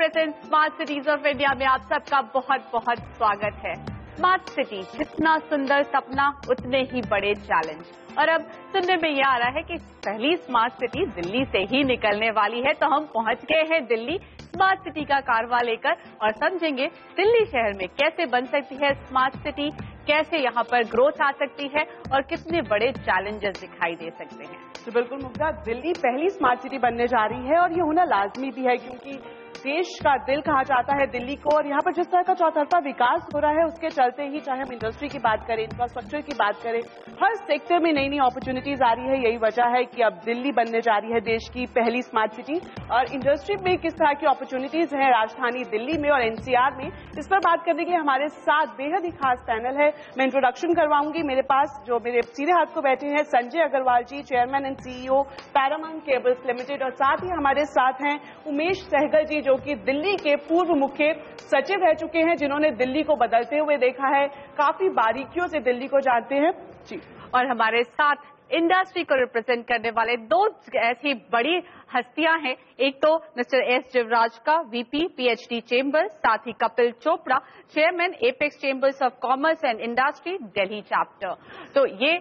Present smart cities of India में आप सबका बहुत बहुत स्वागत है। स्मार्ट सिटी जितना सुंदर सपना उतने ही बड़े चैलेंज। और अब सुनने में यह आ रहा है कि पहली स्मार्ट सिटी दिल्ली से ही निकलने वाली है, तो हम पहुंच गए हैं दिल्ली स्मार्ट सिटी का कारवा लेकर और समझेंगे दिल्ली शहर में कैसे बन सकती है स्मार्ट सिटी, कैसे यहाँ पर ग्रोथ आ सकती है और कितने बड़े चैलेंजेस दिखाई दे सकते हैं। तो बिल्कुल मुग्धा, दिल्ली पहली स्मार्ट सिटी बनने जा रही है और ये होना लाजमी भी है, क्योंकि देश का दिल कहा जाता है दिल्ली को। और यहाँ पर जिस तरह का चौतरफा विकास हो रहा है उसके चलते ही, चाहे हम इंडस्ट्री की बात करें, इंफ्रास्ट्रक्चर की बात करें, हर सेक्टर में नई नई अपॉर्चुनिटीज आ रही है। यही वजह है कि अब दिल्ली बनने जा रही है देश की पहली स्मार्ट सिटी। और इंडस्ट्री में किस तरह की अपॉर्चुनिटीज है राजधानी दिल्ली में और एनसीआर में, इस पर बात करने के लिए हमारे साथ बेहद ही खास पैनल है। मैं इंट्रोडक्शन करवाऊंगी। मेरे पास जो मेरे सीधे हाथ को बैठे हैं Sanjay Agarwal ji, chairman and CEO Paramount cables limited, और साथ ही हमारे साथ हैं उमेश सहगल जी, जो कि दिल्ली के पूर्व मुख्य सचिव रह चुके हैं, जिन्होंने दिल्ली को बदलते हुए देखा है, काफी बारीकियों से दिल्ली को जानते हैं जी। और हमारे साथ इंडस्ट्री को रिप्रेजेंट करने वाले दो ऐसी बड़ी हस्तियां हैं। एक तो मिस्टर एस जिवराज का वीपी पीएचडी चेंबर, साथ ही Kapil Chopra chairman apex chambers of commerce and industry Delhi chapter. तो ये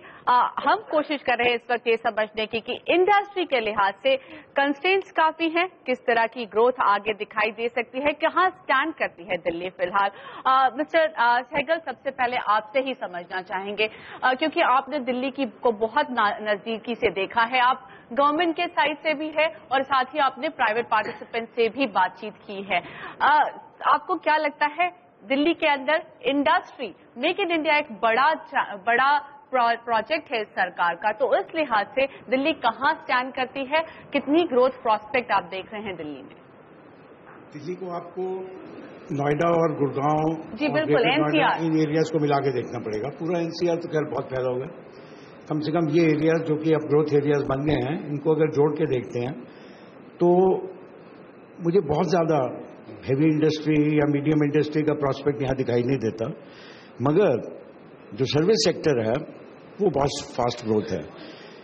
हम कोशिश कर रहे हैं इस वक्त ये समझने की कि इंडस्ट्री के लिहाज से कंस्ट्रेंट्स काफी हैं, किस तरह की ग्रोथ आगे दिखाई दे सकती है, कहाँ स्टैंड करती है दिल्ली फिलहाल। मिस्टर सहगल, सबसे पहले आपसे ही समझना चाहेंगे, क्योंकि आपने दिल्ली की को बहुत नजदीकी से देखा है, आप गवर्नमेंट के साइड से भी है और साथ ही आपने प्राइवेट पार्टिसिपेंट से भी बातचीत की है। आपको क्या लगता है दिल्ली के अंदर इंडस्ट्री, मेक इन इंडिया एक बड़ा प्रोजेक्ट है सरकार का, तो इस लिहाज से दिल्ली कहाँ स्टैंड करती है, कितनी ग्रोथ प्रोस्पेक्ट आप देख रहे हैं दिल्ली में? दिल्ली को आपको नोएडा और गुड़गांव जी बिल्कुल, एनसीआर इन एरियाज को मिला के देखना पड़ेगा। पूरा एनसीआर तो खैर बहुत फैला हुआ है। कम से कम ये एरियाज जो कि अब ग्रोथ एरियाज बन गए हैं, इनको अगर जोड़ के देखते हैं तो मुझे बहुत ज़्यादा हेवी इंडस्ट्री या मीडियम इंडस्ट्री का प्रॉस्पेक्ट यहाँ दिखाई नहीं देता, मगर जो सर्विस सेक्टर है वो बहुत फास्ट ग्रोथ है।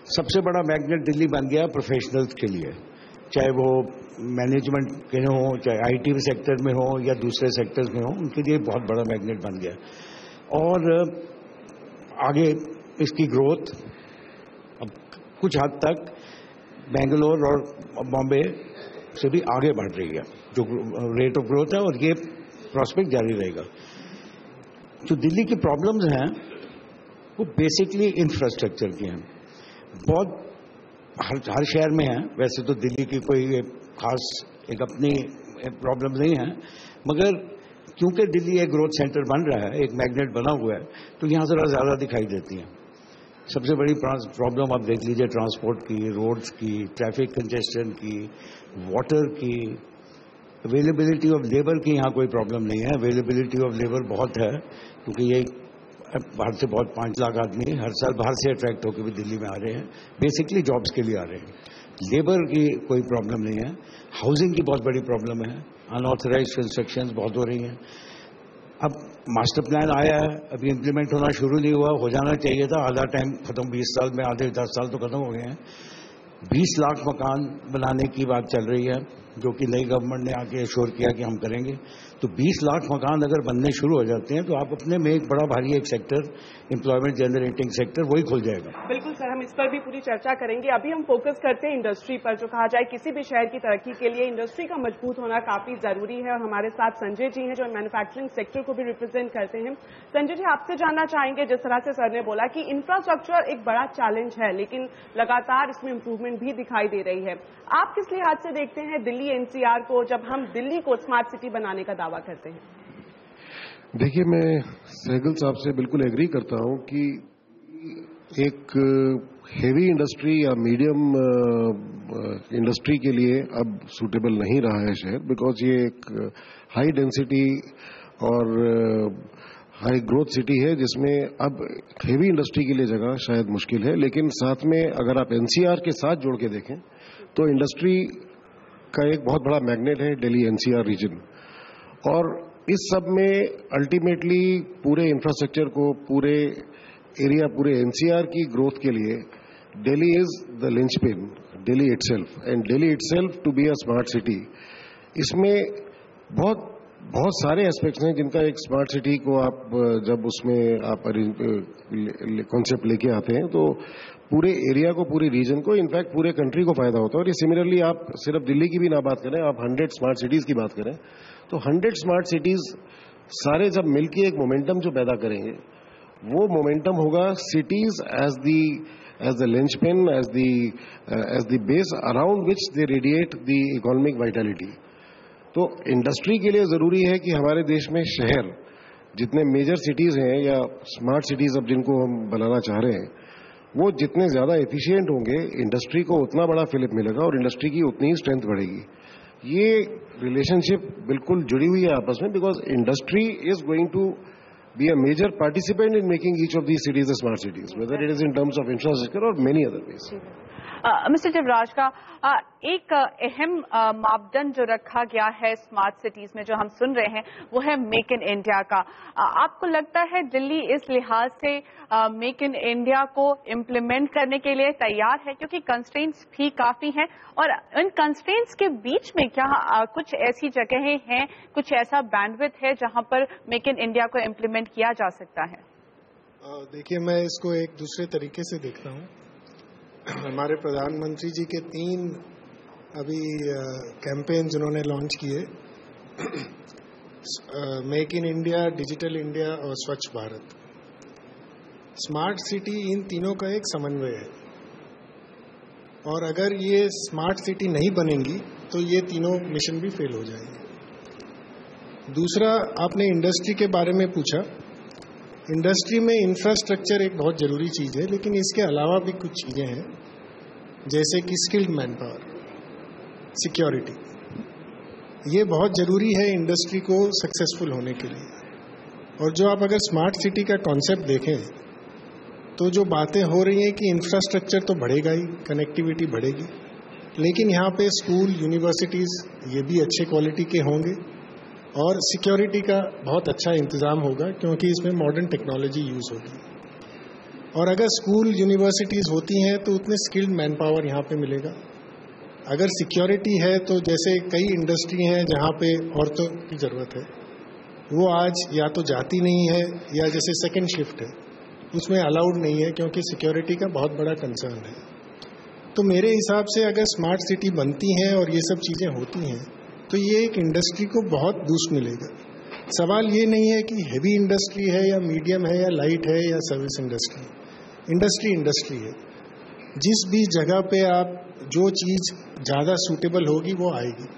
सबसे बड़ा मैग्नेट दिल्ली बन गया प्रोफेशनल्स के लिए, चाहे वो मैनेजमेंट के हो, चाहे आईटी सेक्टर में हो या दूसरे सेक्टर्स में हो, उनके लिए बहुत बड़ा मैग्नेट बन गया। और आगे इसकी ग्रोथ अब कुछ हद तक बेंगलोर और बॉम्बे से भी आगे बढ़ रही है, जो रेट ऑफ ग्रोथ है, और ये प्रॉस्पेक्ट जारी रहेगा। जो दिल्ली की प्रॉब्लम्स हैं वो बेसिकली इंफ्रास्ट्रक्चर की हैं, बहुत हर शहर में है। वैसे तो दिल्ली की कोई खास एक अपनी प्रॉब्लम नहीं है, मगर क्योंकि दिल्ली एक ग्रोथ सेंटर बन रहा है, एक मैग्नेट बना हुआ है, तो यहाँ जरा ज़्यादा दिखाई देती है। सबसे बड़ी प्रॉब्लम आप देख लीजिए ट्रांसपोर्ट की, रोड्स की, ट्रैफिक कंजेस्शन की, वाटर की, अवेलेबिलिटी ऑफ लेबर की यहाँ कोई प्रॉब्लम नहीं है। अवेलेबिलिटी ऑफ लेबर बहुत है, क्योंकि ये बाहर से बहुत 5 लाख आदमी हर साल बाहर से अट्रैक्ट होकर भी दिल्ली में आ रहे हैं, बेसिकली जॉब्स के लिए आ रहे हैं। लेबर की कोई प्रॉब्लम नहीं है। हाउसिंग की बहुत बड़ी प्रॉब्लम है, अनऑथराइज्ड कंस्ट्रक्शंस बहुत हो रही हैं। अब मास्टर प्लान आया है, अभी इम्प्लीमेंट होना शुरू नहीं हुआ, हो जाना चाहिए था, आधा टाइम खत्म, 20 साल में आधे 10 साल तो खत्म हो गए हैं। 20 लाख मकान बनाने की बात चल रही है, जो कि नई गवर्नमेंट ने आके एश्योर किया कि हम करेंगे। तो 20 लाख मकान अगर बनने शुरू हो जाते हैं तो आप अपने में एक बड़ा भारी एक सेक्टर, एम्प्लॉयमेंट जनरेटिंग सेक्टर, वही खुल जाएगा। बिल्कुल सर, हम इस पर भी पूरी चर्चा करेंगे। अभी हम फोकस करते हैं इंडस्ट्री पर। जो कहा जाए किसी भी शहर की तरक्की के लिए इंडस्ट्री का मजबूत होना काफी जरूरी है, और हमारे साथ संजय जी हैं जो मैन्युफैक्चरिंग सेक्टर को भी रिप्रेजेंट करते हैं। संजय जी, आपसे जानना चाहेंगे, जिस तरह से सर ने बोला कि इंफ्रास्ट्रक्चर एक बड़ा चैलेंज है, लेकिन लगातार इसमें इंप्रूवमेंट भी दिखाई दे रही है। आप किस लिहाज से देखते हैं दिल्ली एनसीआर को, जब हम दिल्ली को स्मार्ट सिटी बनाने का दावा करते हैं? देखिए, मैं सहगल साहब से बिल्कुल एग्री करता हूं कि एक हेवी इंडस्ट्री या मीडियम इंडस्ट्री के लिए अब सूटेबल नहीं रहा है शहर, बिकॉज ये एक हाई डेंसिटी और हाई ग्रोथ सिटी है, जिसमें अब हेवी इंडस्ट्री के लिए जगह शायद मुश्किल है। लेकिन साथ में अगर आप एनसीआर के साथ जोड़ के देखें तो इंडस्ट्री का एक बहुत बड़ा मैग्नेट है दिल्ली एनसीआर रीजन, और इस सब में अल्टीमेटली पूरे इंफ्रास्ट्रक्चर को, पूरे एरिया, पूरे एनसीआर की ग्रोथ के लिए Delhi is the linchpin, Delhi itself, and Delhi itself to be a smart city. इसमें बहुत सारे एस्पेक्ट्स हैं जिनका एक स्मार्ट सिटी को आप जब उसमें आप कॉन्सेप्ट लेके आते हैं तो पूरे एरिया को, पूरे रीजन को, इनफैक्ट पूरे कंट्री को फायदा होता है। और ये सिमिलरली आप सिर्फ दिल्ली की भी ना बात करें, आप 100 स्मार्ट सिटीज की बात करें तो 100 स्मार्ट सिटीज सारे जब मिलकर एक मोमेंटम जो पैदा करेंगे, वो मोमेंटम होगा cities as the linchpin, as the base around which they radiate the economic vitality. तो इंडस्ट्री के लिए जरूरी है कि हमारे देश में शहर जितने मेजर सिटीज हैं या स्मार्ट सिटीज अब जिनको हम बनाना चाह रहे हैं, वो जितने ज्यादा एफिशिएंट होंगे, इंडस्ट्री को उतना बड़ा फिलिप मिलेगा और इंडस्ट्री की उतनी ही स्ट्रेंथ बढ़ेगी। ये रिलेशनशिप बिल्कुल जुड़ी हुई है आपस में, because industry is going to be a major participant in making each of these cities a smart cities, whether it is in terms of infrastructure or many other ways. Mister Jivraj का एक अहम मापदंड जो रखा गया है स्मार्ट सिटीज में जो हम सुन रहे हैं वो है मेक इन इंडिया का। आपको लगता है दिल्ली इस लिहाज से मेक इन इंडिया को इम्प्लीमेंट करने के लिए तैयार है, क्योंकि कंस्ट्रेंट्स भी काफी हैं, और इन कंस्ट्रेंट्स के बीच में क्या कुछ ऐसी जगहें हैं, कुछ ऐसा बैंडविड्थ है जहां पर मेक इन इंडिया को इम्प्लीमेंट किया जा सकता है? देखिए, मैं इसको एक दूसरे तरीके से देखता हूँ। हमारे प्रधानमंत्री जी के 3 अभी कैंपेन जिन्होंने लॉन्च किए, make in India, digital India और स्वच्छ भारत। स्मार्ट सिटी इन तीनों का एक समन्वय है, और अगर ये स्मार्ट सिटी नहीं बनेंगी तो ये तीनों मिशन भी फेल हो जाएंगे। दूसरा, आपने इंडस्ट्री के बारे में पूछा। इंडस्ट्री में इंफ्रास्ट्रक्चर एक बहुत जरूरी चीज़ है, लेकिन इसके अलावा भी कुछ चीज़ें हैं, जैसे कि स्किल्ड मैन पावर, सिक्योरिटी। ये बहुत ज़रूरी है इंडस्ट्री को सक्सेसफुल होने के लिए। और जो आप अगर स्मार्ट सिटी का कॉन्सेप्ट देखें तो जो बातें हो रही हैं कि इंफ्रास्ट्रक्चर तो बढ़ेगा ही, कनेक्टिविटी बढ़ेगी, लेकिन यहाँ पे स्कूल, यूनिवर्सिटीज़ ये भी अच्छे क्वालिटी के होंगे, और सिक्योरिटी का बहुत अच्छा इंतज़ाम होगा क्योंकि इसमें मॉडर्न टेक्नोलॉजी यूज़ होगी। और अगर स्कूल, यूनिवर्सिटीज़ होती हैं तो उतने स्किल्ड मैन पावर यहाँ पे मिलेगा। अगर सिक्योरिटी है तो जैसे कई इंडस्ट्री हैं जहाँ पे औरतों की ज़रूरत है, वो आज या तो जाती नहीं है, या जैसे सेकेंड शिफ्ट है उसमें अलाउड नहीं है क्योंकि सिक्योरिटी का बहुत बड़ा कंसर्न है। तो मेरे हिसाब से अगर स्मार्ट सिटी बनती हैं और ये सब चीज़ें होती हैं तो ये एक इंडस्ट्री को बहुत बूस्ट मिलेगा। सवाल ये नहीं है कि हेवी इंडस्ट्री है या मीडियम है या लाइट है या सर्विस इंडस्ट्री। इंडस्ट्री है। जिस भी जगह पे आप जो चीज़ ज़्यादा सूटेबल होगी वो आएगी।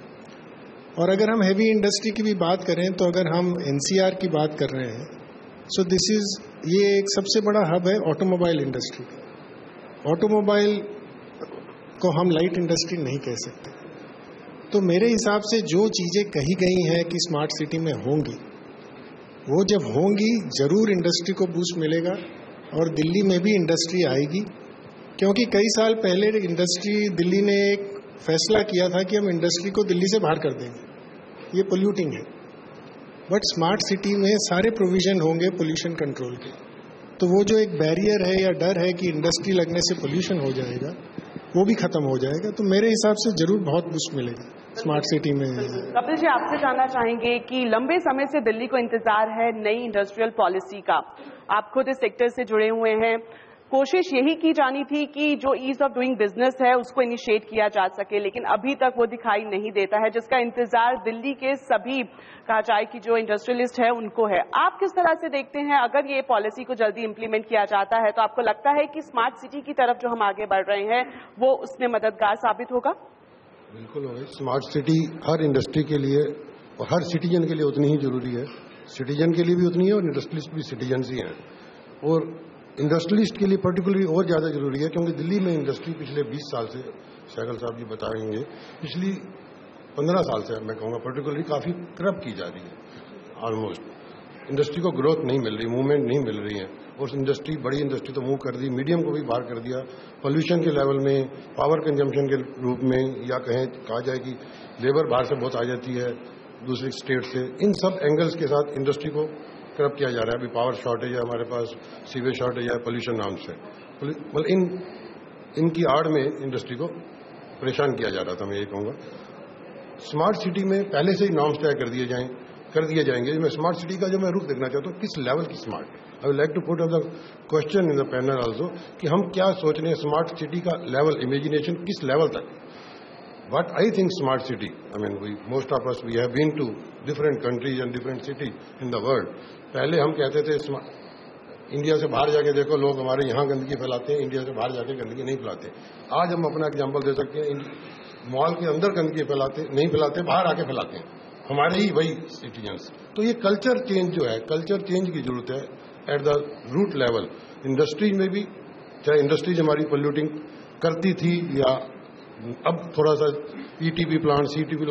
और अगर हम हेवी इंडस्ट्री की भी बात करें तो अगर हम एनसीआर की बात कर रहे हैं, सो दिस इज़, ये एक सबसे बड़ा हब है ऑटोमोबाइल इंडस्ट्री का। ऑटोमोबाइल को हम लाइट इंडस्ट्री नहीं कह सकते। तो मेरे हिसाब से जो चीज़ें कही गई हैं कि स्मार्ट सिटी में होंगी, वो जब होंगी ज़रूर इंडस्ट्री को बूस्ट मिलेगा, और दिल्ली में भी इंडस्ट्री आएगी। क्योंकि कई साल पहले दिल्ली ने एक फैसला किया था कि हम इंडस्ट्री को दिल्ली से बाहर कर देंगे, ये पोल्यूटिंग है। बट स्मार्ट सिटी में सारे प्रोविजन होंगे पोल्यूशन कंट्रोल के, तो वो जो एक बैरियर है या डर है कि इंडस्ट्री लगने से पोल्यूशन हो जाएगा, वो भी खत्म हो जाएगा। तो मेरे हिसाब से जरूर बहुत बूस्ट मिलेगा स्मार्ट सिटी में। कपिल जी, आपसे जानना चाहेंगे कि लंबे समय से दिल्ली को इंतजार है नई इंडस्ट्रियल पॉलिसी का। आप खुद इस सेक्टर से जुड़े हुए हैं। कोशिश यही की जानी थी कि जो ईज ऑफ डूइंग बिजनेस है उसको इनिशिएट किया जा सके, लेकिन अभी तक वो दिखाई नहीं देता है, जिसका इंतजार दिल्ली के सभी, कहा जाए कि जो इंडस्ट्रियलिस्ट है उनको है। आप किस तरह से देखते हैं, अगर ये पॉलिसी को जल्दी इंप्लीमेंट किया जाता है तो आपको लगता है कि स्मार्ट सिटी की तरफ जो हम आगे बढ़ रहे हैं वो उसमें मददगार साबित होगा? बिल्कुल होगा। स्मार्ट सिटी हर इंडस्ट्री के लिए और हर सिटीजन के लिए उतनी ही जरूरी है। सिटीजन के लिए भी उतनी है और इंडस्ट्रियलिस्ट भी सिटीजन ही हैं। और इंडस्ट्रियलिस्ट के लिए पर्टिकुलरली और ज़्यादा जरूरी है क्योंकि दिल्ली में इंडस्ट्री पिछले 20 साल से, सहगल साहब जी बताएंगे, पिछली 15 साल से मैं कहूँगा पर्टिकुलरली काफ़ी करप्ट की जा रही है। ऑलमोस्ट इंडस्ट्री को ग्रोथ नहीं मिल रही, मूवमेंट नहीं मिल रही है। और इंडस्ट्री, बड़ी इंडस्ट्री तो मूव कर दी, मीडियम को भी बाहर कर दिया। पोल्यूशन के लेवल में, पावर कंजम्पशन के रूप में, या कहा जाए कि लेबर बाहर से बहुत आ जाती है दूसरी स्टेट से, इन सब एंगल्स के साथ इंडस्ट्री को करप्ट किया जा रहा है। अभी पावर शॉर्टेज है हमारे पास, सीवेज शॉर्टेज है, पोल्यूशन नाम से, मतलब इनकी आड़ में इंडस्ट्री को परेशान किया जा रहा था, मैं ये कहूँगा। स्मार्ट सिटी में पहले से ही नॉर्म्स तय कर दिए जाएंगे। मैं स्मार्ट सिटी का जो मैं रुख देखना चाहता हूँ, किस लेवल की smart, I would like to put the question in the panel also कि हम क्या सोच रहे हैं स्मार्ट सिटी का लेवल, इमेजिनेशन किस लेवल तक। What I think smart city, I mean, most of us, we have been to different countries and different cities in the world. पहले हम कहते थे इंडिया से बाहर जाके देखो, लोग हमारे यहाँ गंदगी फैलाते हैं, इंडिया से बाहर जाके गंदगी नहीं फैलाते। आज हम अपना एग्जांपल दे सकते हैं, मॉल के अंदर गंदगी नहीं फैलाते, बाहर आके फैलाते हैं हमारे ही वही सिटीजन्स। तो ये कल्चर चेंज जो है, कल्चर चेंज की जरूरत है at the root level. Industries में भी, चाहे इंडस्ट्रीज हमारी पोल्यूटिंग करती थी या अब थोड़ा सा ईटीपी प्लांट, सीटीपी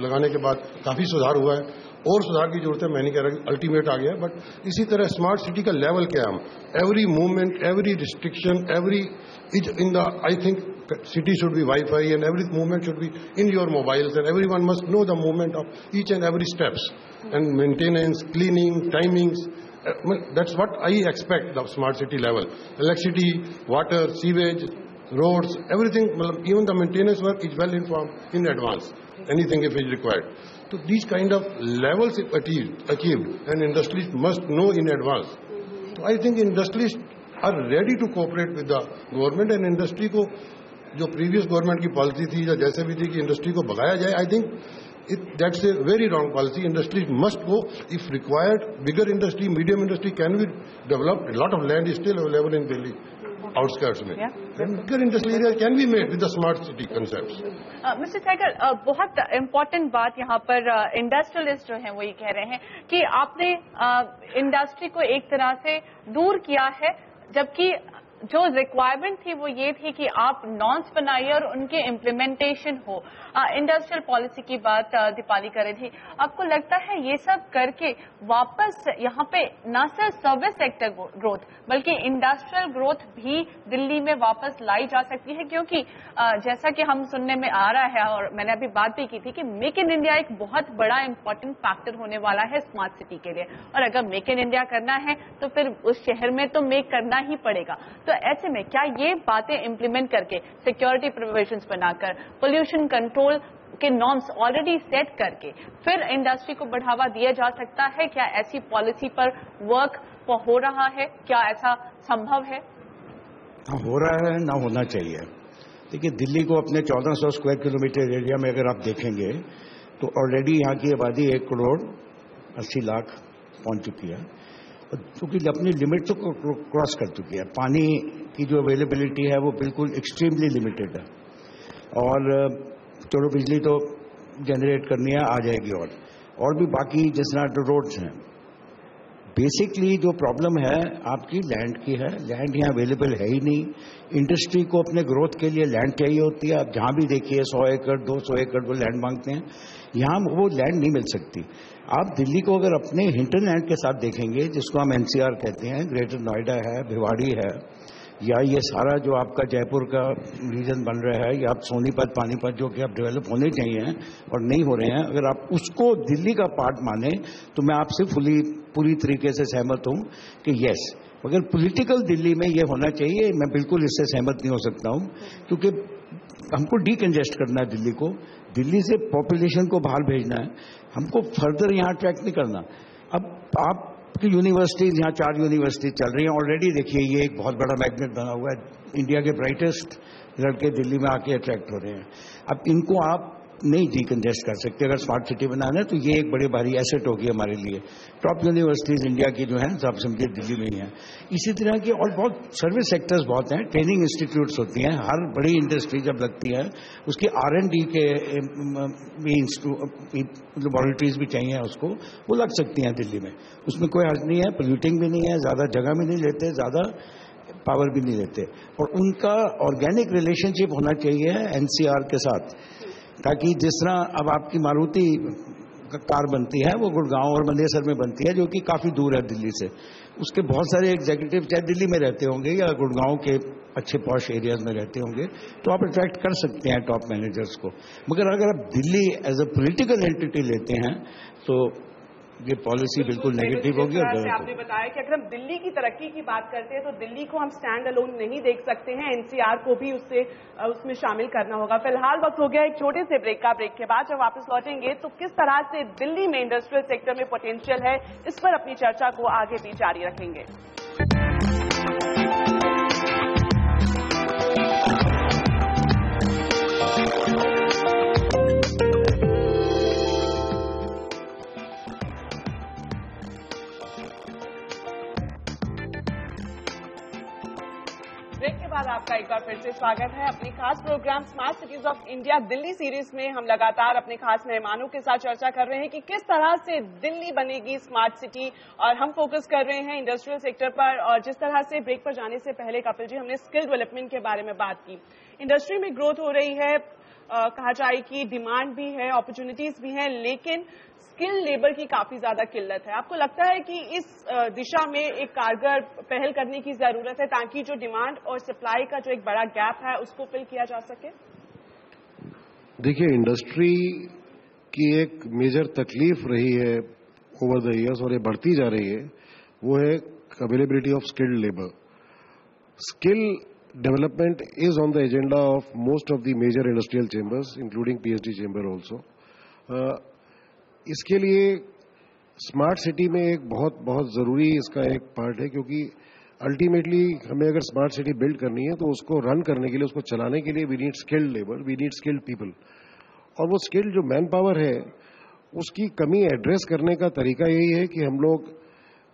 लगाने के बाद काफी सुधार हुआ है, और सुधार की जरूरत है। मैं नहीं कह रहा कि अल्टीमेट आ गया, बट इसी तरह स्मार्ट सिटी का लेवल क्या है, हम every movement, every restriction, every is in the, I think city should be Wi-Fi and every movement should be in your mobiles and everyone must know the movement of each and every steps and maintenance, cleaning, timings. That's what I expect the smart city level. Electricity, water, sewage, roads, everything, even the maintenance work is well informed in advance, anything if it is required. So these kind of levels if achieved and industries must know in advance. So I think industries are ready to cooperate with the government and industry को जो previous government की policy थी या जैसे भी थी कि industry को भगाया जाए, I think that's a very wrong policy. Industries must go if required. Bigger industry, medium industry can be developed. Lot of land is still available in Delhi outskirts में. Bigger industrial area can be made with the smart city concepts. Mister Sehgal, बहुत important बात यहाँ पर industrialist जो हैं वो ये कह रहे हैं कि आपने इंडस्ट्री को एक तरह से दूर किया है, जबकि जो रिक्वायरमेंट थी वो ये थी कि आप नॉर्म्स बनाइए और उनके इम्प्लीमेंटेशन हो. इंडस्ट्रियल पॉलिसी की बात दीपाली कर रही थी. आपको लगता है ये सब करके वापस यहाँ पे न सिर्फ सर्विस सेक्टर ग्रोथ बल्कि इंडस्ट्रियल ग्रोथ भी दिल्ली में वापस लाई जा सकती है? क्योंकि जैसा कि हम सुनने में आ रहा है और मैंने अभी बात भी की थी कि मेक इन इंडिया एक बहुत बड़ा इंपॉर्टेंट फैक्टर होने वाला है स्मार्ट सिटी के लिए, और अगर मेक इन इंडिया करना है तो फिर उस शहर में तो मेक करना ही पड़ेगा. तो ऐसे में क्या ये बातें इंप्लीमेंट करके, सिक्योरिटी प्रोविजंस बनाकर, पोल्यूशन कंट्रोल के नॉर्म्स ऑलरेडी सेट करके फिर इंडस्ट्री को बढ़ावा दिया जा सकता है? क्या ऐसी पॉलिसी पर वर्क हो रहा है? क्या ऐसा संभव है? हो रहा है, ना होना चाहिए. देखिए, दिल्ली को अपने 1400 स्क्वायर किलोमीटर एरिया में अगर आप देखेंगे तो ऑलरेडी यहाँ की आबादी 1 करोड़ 80 लाख पहुंच चुकी है, क्योंकि अपनी लिमिट तो क्रॉस कर चुकी है. पानी की जो अवेलेबिलिटी है वो बिल्कुल एक्सट्रीमली लिमिटेड है, और चलो बिजली तो जनरेट करनी है, आ जाएगी. और भी बाकी जिस तरह रोड्स हैं, बेसिकली जो प्रॉब्लम है आपकी लैंड की है. लैंड यहाँ अवेलेबल है ही नहीं. इंडस्ट्री को अपने ग्रोथ के लिए लैंड चाहिए होती है. आप जहाँ भी देखिए 100 एकड़ 200 एकड़ वो लैंड मांगते हैं. यहाँ वो लैंड नहीं मिल सकती. आप दिल्ली को अगर अपने हिंटरलैंड के साथ देखेंगे, जिसको हम एनसीआर कहते हैं, ग्रेटर नोएडा है, भिवाड़ी है, या ये सारा जो आपका जयपुर का रीजन बन रहा है, या आप सोनीपत, पानीपत, जो कि अब डेवलप होने चाहिए और नहीं हो रहे हैं, अगर आप उसको दिल्ली का पार्ट माने तो मैं आपसे पूरी तरीके से सहमत हूं कि यस, मगर पॉलिटिकल दिल्ली में ये होना चाहिए. मैं बिल्कुल इससे सहमत नहीं हो सकता हूं, क्योंकि हमको डीकंजेस्ट करना है दिल्ली को. दिल्ली से पॉपुलेशन को बाहर भेजना है, हमको फर्दर यहाँ अट्रैक्ट नहीं करना. अब आपकी यूनिवर्सिटीज, यहाँ 4 यूनिवर्सिटी चल रही हैं ऑलरेडी. देखिए, ये एक बहुत बड़ा मैग्नेट बना हुआ है. इंडिया के ब्राइटेस्ट लड़के दिल्ली में आके अट्रैक्ट हो रहे हैं. अब इनको आप नहीं डीकंजेस्ट कर सकते. अगर स्मार्ट सिटी बनाना है तो ये एक बड़े भारी एसेट होगी हमारे लिए. टॉप यूनिवर्सिटीज इंडिया की जो हैं सब समझिए दिल्ली में ही हैं. इसी तरह की और बहुत सर्विस सेक्टर्स बहुत हैं. ट्रेनिंग इंस्टीट्यूट्स होती हैं. हर बड़ी इंडस्ट्री जब लगती है उसकी R&D के लेबोरेटरीज भी चाहिए उसको, वो लग सकती हैं दिल्ली में. उसमें कोई हर्ज नहीं है. पोल्यूटिंग भी नहीं है, ज़्यादा जगह भी नहीं लेते, ज़्यादा पावर भी नहीं लेते. और उनका ऑर्गेनिक रिलेशनशिप होना चाहिए NCR के साथ, ताकि जिस तरह अब आपकी मारुति कार बनती है वो गुड़गांव और मंदेसर में बनती है, जो कि काफ़ी दूर है दिल्ली से. उसके बहुत सारे एग्जीक्यूटिव चाहे दिल्ली में रहते होंगे या गुड़गांव के अच्छे पॉश एरियाज में रहते होंगे, तो आप अट्रैक्ट कर सकते हैं टॉप मैनेजर्स को. मगर अगर आप Delhi as a political entity लेते हैं तो ये पॉलिसी बिल्कुल नेगेटिव होगी और गलत आपने बताया कि अगर हम दिल्ली की तरक्की की बात करते हैं तो दिल्ली को हम स्टैंड अलोन नहीं देख सकते हैं, एनसीआर को भी उसमें शामिल करना होगा। फिलहाल वक्त हो गया एक छोटे से ब्रेक का। ब्रेक के बाद जब वापस लौटेंगे तो किस तरह से दिल्ली में इंडस्ट्रियल सेक्टर में पोटेंशियल है, इस पर अपनी चर्चा को आगे भी जारी रखेंगे। ब्रेक के बाद आपका एक बार फिर से स्वागत है अपने खास program smart cities of India Delhi series में। हम लगातार अपने खास मेहमानों के साथ चर्चा कर रहे हैं कि किस तरह से दिल्ली बनेगी स्मार्ट सिटी, और हम फोकस कर रहे हैं इंडस्ट्रियल सेक्टर पर। और जिस तरह से ब्रेक पर जाने से पहले कपिल जी हमने स्किल डेवलपमेंट के बारे में बात की। इंडस्ट्री में ग्रोथ हो रही है, कहा जाए कि डिमांड भी है, अपॉर्चुनिटीज भी हैं, लेकिन स्किल लेबर की काफी ज्यादा किल्लत है। आपको लगता है कि इस दिशा में एक कारगर पहल करने की जरूरत है ताकि जो डिमांड और सप्लाई का जो एक बड़ा गैप है उसको फिल किया जा सके? देखिए, इंडस्ट्री की एक मेजर तकलीफ रही है ओवर द ईयर्स और ये बढ़ती जा रही है, वो है availability of skilled labour. Skill development is on the agenda of most of the major industrial chambers including PHD chamber also. इसके लिए स्मार्ट सिटी में एक बहुत ज़रूरी इसका एक पार्ट है, क्योंकि अल्टीमेटली हमें अगर स्मार्ट सिटी बिल्ड करनी है तो उसको रन करने के लिए, उसको चलाने के लिए we need skilled labour, we need skilled people. और वो स्किल्ड जो मैन पावर है उसकी कमी एड्रेस करने का तरीका यही है कि हम लोग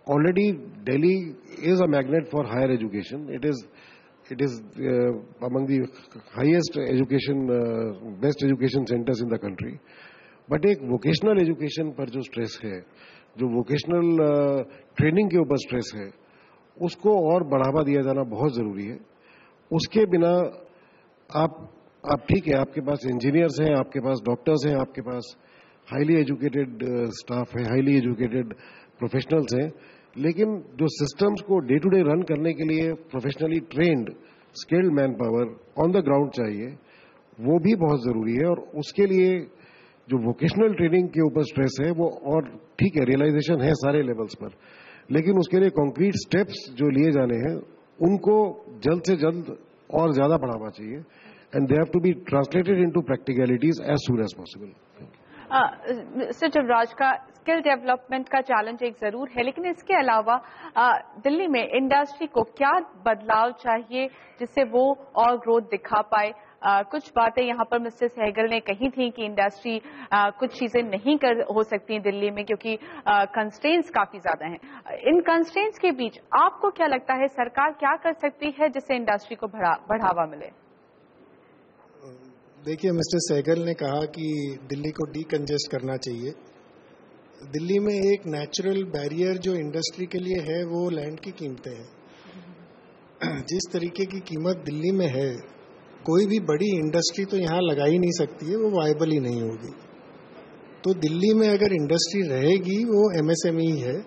already, Delhi is a magnet for higher education, it is among the highest education, best education centres in the country. But एक वोकेशनल एजुकेशन पर जो स्ट्रेस है, जो वोकेशनल ट्रेनिंग के ऊपर स्ट्रेस है, उसको और बढ़ावा दिया जाना बहुत जरूरी है। उसके बिना आप ठीक है, आपके पास इंजीनियर्स हैं, आपके पास डॉक्टर्स हैं, आपके पास हाईली एजुकेटेड स्टाफ है, हाईली एजुकेटेड प्रोफेशनल्स हैं, लेकिन जो सिस्टम्स को डे टू डे रन करने के लिए professionally trained skilled manpower on the ground चाहिए, वो भी बहुत जरूरी है। और उसके लिए जो वोकेशनल ट्रेनिंग के ऊपर स्ट्रेस है वो, और ठीक है रियलाइजेशन है सारे लेवल्स पर, लेकिन उसके लिए कॉन्क्रीट स्टेप्स जो लिए जाने हैं उनको जल्द से जल्द और ज्यादा बढ़ावा चाहिए, and they have to be translated into practicalities as soon as possible. Mister Javraj का स्किल डेवलपमेंट का चैलेंज एक जरूर है, लेकिन इसके अलावा दिल्ली में इंडस्ट्री को क्या बदलाव चाहिए जिससे वो और ग्रोथ दिखा पाए? कुछ बातें यहाँ पर मिस्टर सहगल ने कही थी कि इंडस्ट्री कुछ चीजें नहीं हो सकती दिल्ली में क्योंकि कंस्ट्रेंट्स काफी ज्यादा हैं। इन कंस्ट्रेंट्स के बीच आपको क्या लगता है सरकार क्या कर सकती है जिससे इंडस्ट्री को बढ़ावा मिले? देखिए, मिस्टर सहगल ने कहा कि दिल्ली को डीकंजेस्ट करना चाहिए। दिल्ली में एक नेचुरल बैरियर जो इंडस्ट्री के लिए है वो लैंड की कीमतें हैं। जिस तरीके की कीमत दिल्ली में है, कोई भी बड़ी इंडस्ट्री तो यहाँ लगा ही नहीं सकती है, वो वायबल ही नहीं होगी। तो दिल्ली में अगर इंडस्ट्री रहेगी वो एमएसएमई है,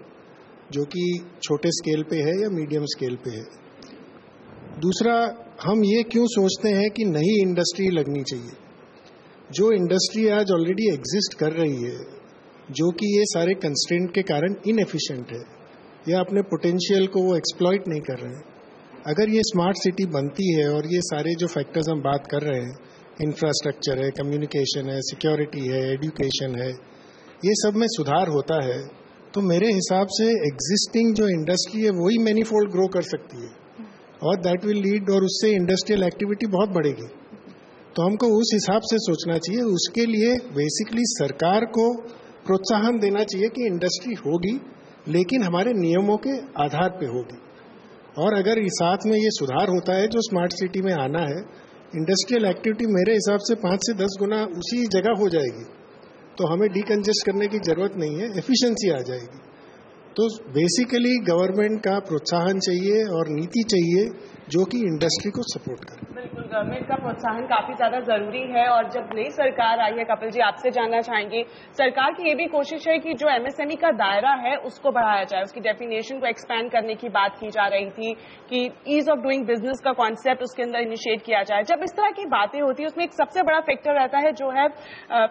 जो कि छोटे स्केल पे है या मीडियम स्केल पे है। दूसरा, हम ये क्यों सोचते हैं कि नई इंडस्ट्री लगनी चाहिए? जो इंडस्ट्री आज ऑलरेडी एग्जिस्ट कर रही है, जो कि ये सारे कंस्ट्रेंट के कारण इनएफिशिएंट है या अपने पोटेंशियल को वो एक्सप्लॉइट नहीं कर रहे हैं, अगर ये स्मार्ट सिटी बनती है और ये सारे जो फैक्टर्स हम बात कर रहे हैं, इंफ्रास्ट्रक्चर है, कम्युनिकेशन है, सिक्योरिटी है, एजुकेशन है, ये सब में सुधार होता है, तो मेरे हिसाब से एग्जिस्टिंग जो इंडस्ट्री है वही मैनीफोल्ड ग्रो कर सकती है और दैट विल लीड, और उससे इंडस्ट्रियल एक्टिविटी बहुत बढ़ेगी। तो हमको उस हिसाब से सोचना चाहिए। उसके लिए बेसिकली सरकार को प्रोत्साहन देना चाहिए कि इंडस्ट्री होगी, लेकिन हमारे नियमों के आधार पे होगी। और अगर इस साथ में ये सुधार होता है जो स्मार्ट सिटी में आना है, इंडस्ट्रियल एक्टिविटी मेरे हिसाब से 5 से 10 गुना उसी जगह हो जाएगी, तो हमें डीकंजेस्ट करने की जरूरत नहीं है, एफिशिएंसी आ जाएगी। तो बेसिकली गवर्नमेंट का प्रोत्साहन चाहिए और नीति चाहिए जो कि इंडस्ट्री को सपोर्ट करे। बिल्कुल गवर्नमेंट का प्रोत्साहन काफी ज्यादा जरूरी है। और जब नई सरकार आई है, कपिल जी आपसे जानना चाहेंगे, सरकार की ये भी कोशिश है कि जो एमएसएमई का दायरा है उसको बढ़ाया जाए, उसकी डेफिनेशन को एक्सपैंड करने की बात की जा रही थी कि ईज ऑफ डूइंग बिजनेस का कॉन्सेप्ट उसके अंदर इनिशिएट किया जाए। जब इस तरह की बातें होती है उसमें एक सबसे बड़ा फैक्टर रहता है जो है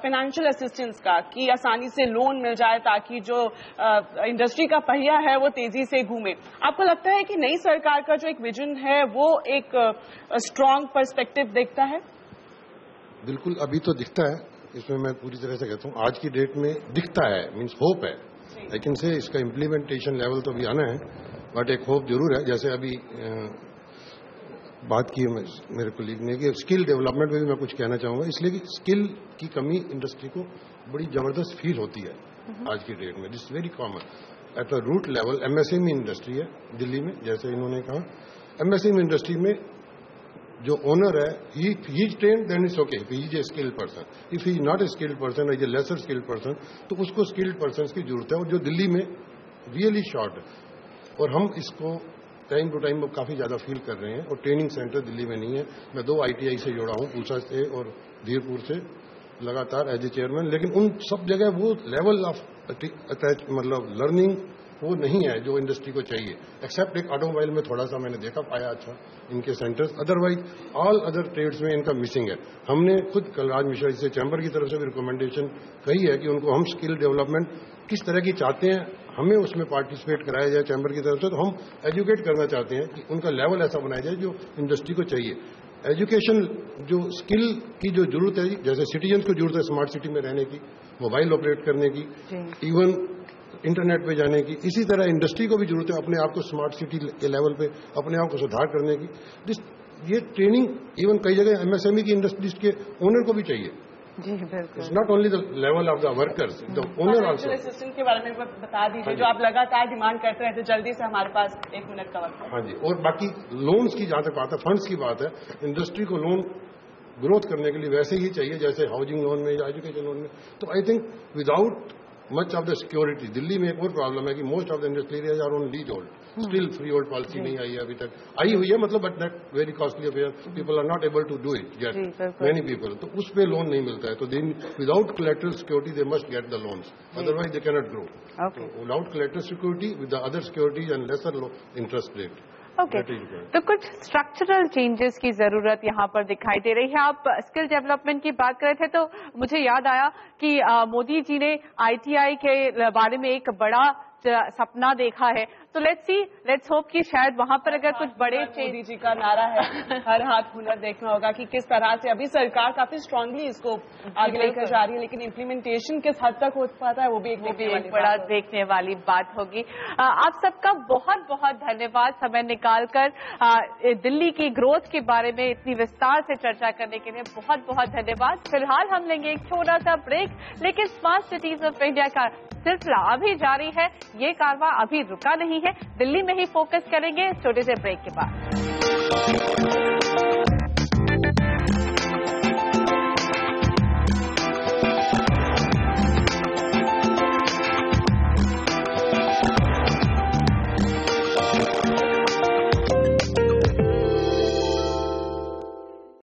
फाइनेंशियल असिस्टेंस का, कि आसानी से लोन मिल जाए ताकि जो इंडस्ट्री का पहिया है वो तेजी से घूमे। आपको लगता है कि नई सरकार का जो एक विजन है वो एक स्ट्रॉन्ग पर्सपेक्टिव देखता है? बिल्कुल, अभी तो दिखता है, इसमें मैं पूरी तरह से कहता हूँ आज की डेट में दिखता है, मीन्स होप है, लेकिन से इसका इम्प्लीमेंटेशन लेवल तो अभी आना है, बट एक होप जरूर है। जैसे अभी बात की मेरे कोलीग ने कि स्किल डेवलपमेंट में भी मैं कुछ कहना चाहूंगा, इसलिए कि स्किल की कमी इंडस्ट्री को बड़ी जबरदस्त फील होती है आज की डेट में। This very common at a root level. MSME industry है दिल्ली में, जैसे इन्होंने कहा, एमएसएमई इंडस्ट्री में जो ओनर है he is trained, then it's okay, he is a skilled person. If he is not a skilled person, is a lesser skilled person, तो उसको स्किल्ड पर्सन की जरूरत है, और जो दिल्ली में रियली शॉर्ट है। और हम इसको टाइम टू टाइम काफी ज्यादा फील कर रहे हैं, और ट्रेनिंग सेंटर दिल्ली में नहीं है। मैं 2 ITI से जुड़ा हूं, पूसा से और धीरपुर से, लगातार एज ए चेयरमैन, लेकिन उन सब जगह वो लेवल ऑफ अटैच मतलब लर्निंग वो नहीं है जो इंडस्ट्री को चाहिए, एक्सेप्ट एक ऑटोमोबाइल में थोड़ा सा मैंने देखा पाया अच्छा इनके centres, otherwise all other trades में इनका मिसिंग है। हमने खुद कलराज मिश्रा जी से चैम्बर की तरफ से भी रिकमेंडेशन कही है कि उनको हम स्किल डेवलपमेंट किस तरह की चाहते हैं, हमें उसमें पार्टिसिपेट कराया जाए चैम्बर की तरफ से, तो हम एजुकेट करना चाहते हैं कि उनका लेवल ऐसा बनाया जाए जो इंडस्ट्री को चाहिए। एजुकेशन जो स्किल की जो जरूरत है, जैसे सिटीजन को जरूरत है स्मार्ट सिटी में रहने की, मोबाइल ऑपरेट करने की, इवन इंटरनेट पे जाने की, इसी तरह इंडस्ट्री को भी जरूरत है अपने आप को स्मार्ट सिटी के लेवल पे अपने आप को सुधार करने की। ये ट्रेनिंग इवन कई जगह एमएसएमई की इंडस्ट्रीज के ओनर को भी चाहिए। जी बिल्कुल, not only the level of the workers, the owner also. Assistant के बारे में बता दीजिए, जो आप लगातार डिमांड करते रहते, जल्दी से हमारे पास 1 मिनट का वक्त है। हाँ जी, और बाकी लोन्स की जहां तक बात है, फंड्स की बात है, इंडस्ट्री को लोन ग्रोथ करने के लिए वैसे ही चाहिए जैसे हाउसिंग लोन में या एजुकेशन लोन में। तो I think without much of the security, Delhi में एक और प्रॉब्लम है कि most of the industry areas are on lease hold, still free hold policy नहीं आई है अभी तक, आई हुई है मतलब, but not very costly affair, people are not able to do it yet, many people, तो उस पे लोन नहीं मिलता है। तो then without collateral security they must get the loans, otherwise they can not grow. Without collateral security with the other securities and lesser interest rate. Okay, तो कुछ structural changes की जरूरत यहाँ पर दिखाई दे रही है। आप स्किल डेवलपमेंट की बात कर रहे थे तो मुझे याद आया कि मोदी जी ने ITI के बारे में एक बड़ा सपना देखा है, तो लेट्स होप कि शायद वहां पर अगर कुछ बड़े मोदी जी का नारा है हर हाथ हुनर, देखना होगा कि किस तरह से अभी सरकार काफी स्ट्रांगली इसको आगे लेकर जा रही है, लेकिन इम्प्लीमेंटेशन किस हद तक हो पाता है वो भी एक बड़ा देखने वाली बात होगी। आप सबका बहुत बहुत धन्यवाद समय निकालकर दिल्ली की ग्रोथ के बारे में इतनी विस्तार से चर्चा करने के लिए, बहुत बहुत धन्यवाद। फिलहाल हम लेंगे एक छोटा सा ब्रेक, लेकिन स्मार्ट सिटीज ऑफ इंडिया का सिलसिला अभी जारी है, ये कारवां अभी रुका नहीं है, दिल्ली में ही फोकस करेंगे छोटे से ब्रेक के बाद।